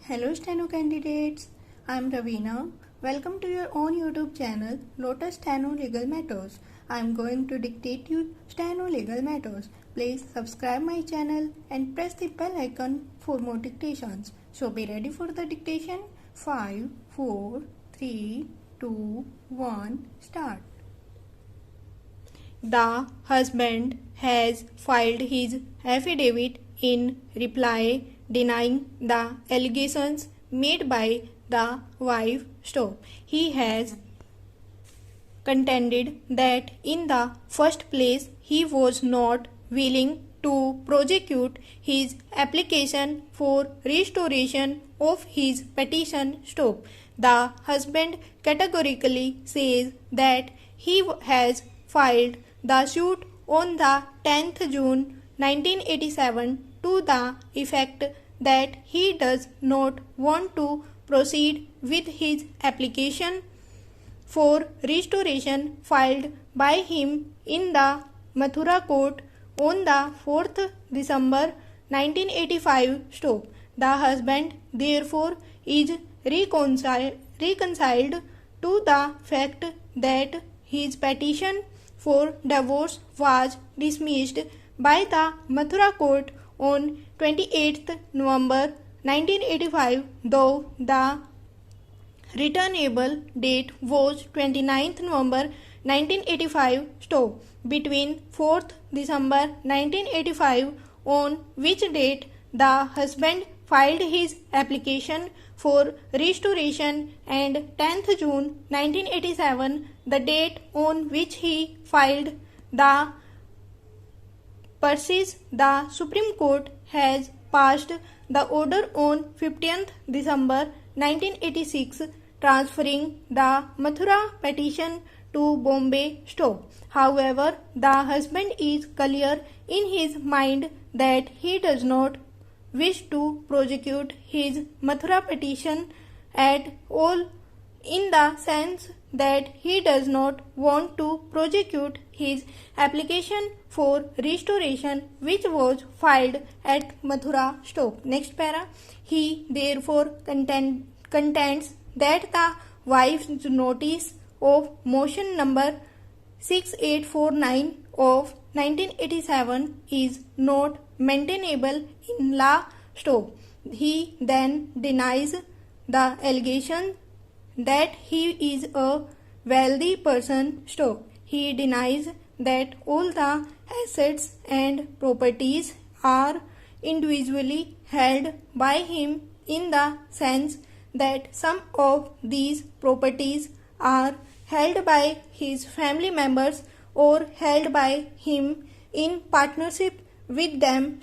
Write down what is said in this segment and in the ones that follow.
Hello Steno candidates, I am Ravina. Welcome to your own YouTube channel Lotus Steno Legal Matters. I am going to dictate you Steno Legal Matters. Please subscribe my channel and press the bell icon for more dictations. So be ready for the dictation. 5, 4, 3, 2, 1, start. The husband has filed his affidavit in reply denying the allegations made by the wife. He has contended that in the first place he was not willing to prosecute his application for restoration of his petition. The husband categorically says that he has filed the suit on the 10th June 1987 to the effect that he does not want to proceed with his application for restoration filed by him in the Mathura court on the 4th December 1985. The husband therefore is reconciled to the fact that his petition for divorce was dismissed by the Mathura court on 28th November 1985, though the returnable date was 29th November 1985. Between 4th December 1985, on which date the husband filed his application for restoration, and 10th June 1987, the date on which he filed the pursuit, the Supreme Court has passed the order on 15th December 1986 transferring the Mathura petition to Bombay. However, the husband is clear in his mind that he does not wish to prosecute his Mathura petition at all, in the sense that he does not want to prosecute his application for restoration which was filed at Mathura. Next para. He therefore contends that the wife's notice of motion number 6849 of 1987 is not maintainable in law. He then denies the allegation that he is a wealthy person. He denies that all the assets and properties are individually held by him, in the sense that some of these properties are held by his family members or held by him in partnership with them.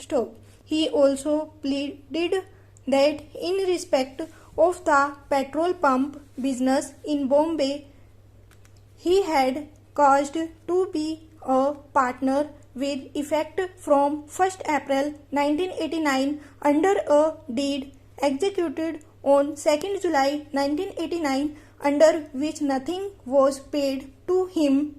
He also pleaded that in respect of the petrol pump business in Bombay, he had caused to be a partner with effect from 1st April 1989 under a deed executed on 2nd July 1989, under which nothing was paid to him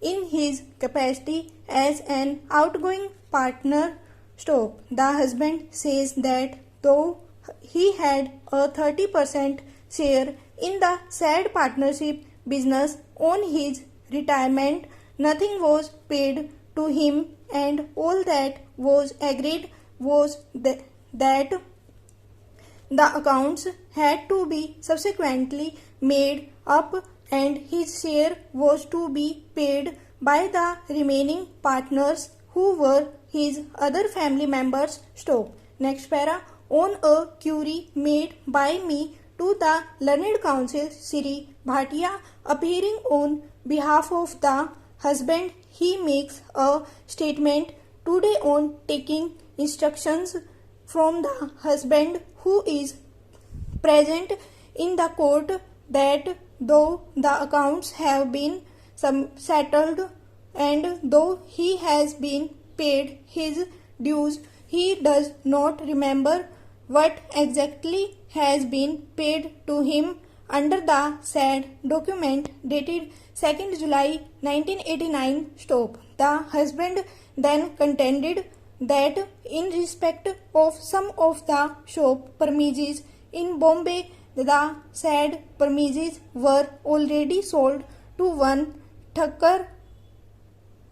in his capacity as an outgoing partner. The husband says that though he had a 30% share in the said partnership business on his retirement, nothing was paid to him, and all that was agreed was that the accounts had to be subsequently made up and his share was to be paid by the remaining partners who were his other family members. Next para. On a query made by me to the learned counsel Sri Bhatia, appearing on behalf of the husband, he makes a statement today on taking instructions from the husband, who is present in the court, that though the accounts have been settled and though he has been paid his dues, he does not remember what exactly has been paid to him under the said document dated 2nd July 1989. The husband then contended that in respect of some of the shop premises In Bombay, the said premises were already sold to one Thakkar,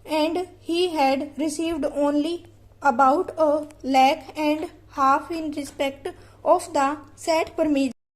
and he had received only about 1.5 lakh in respect of the said premises.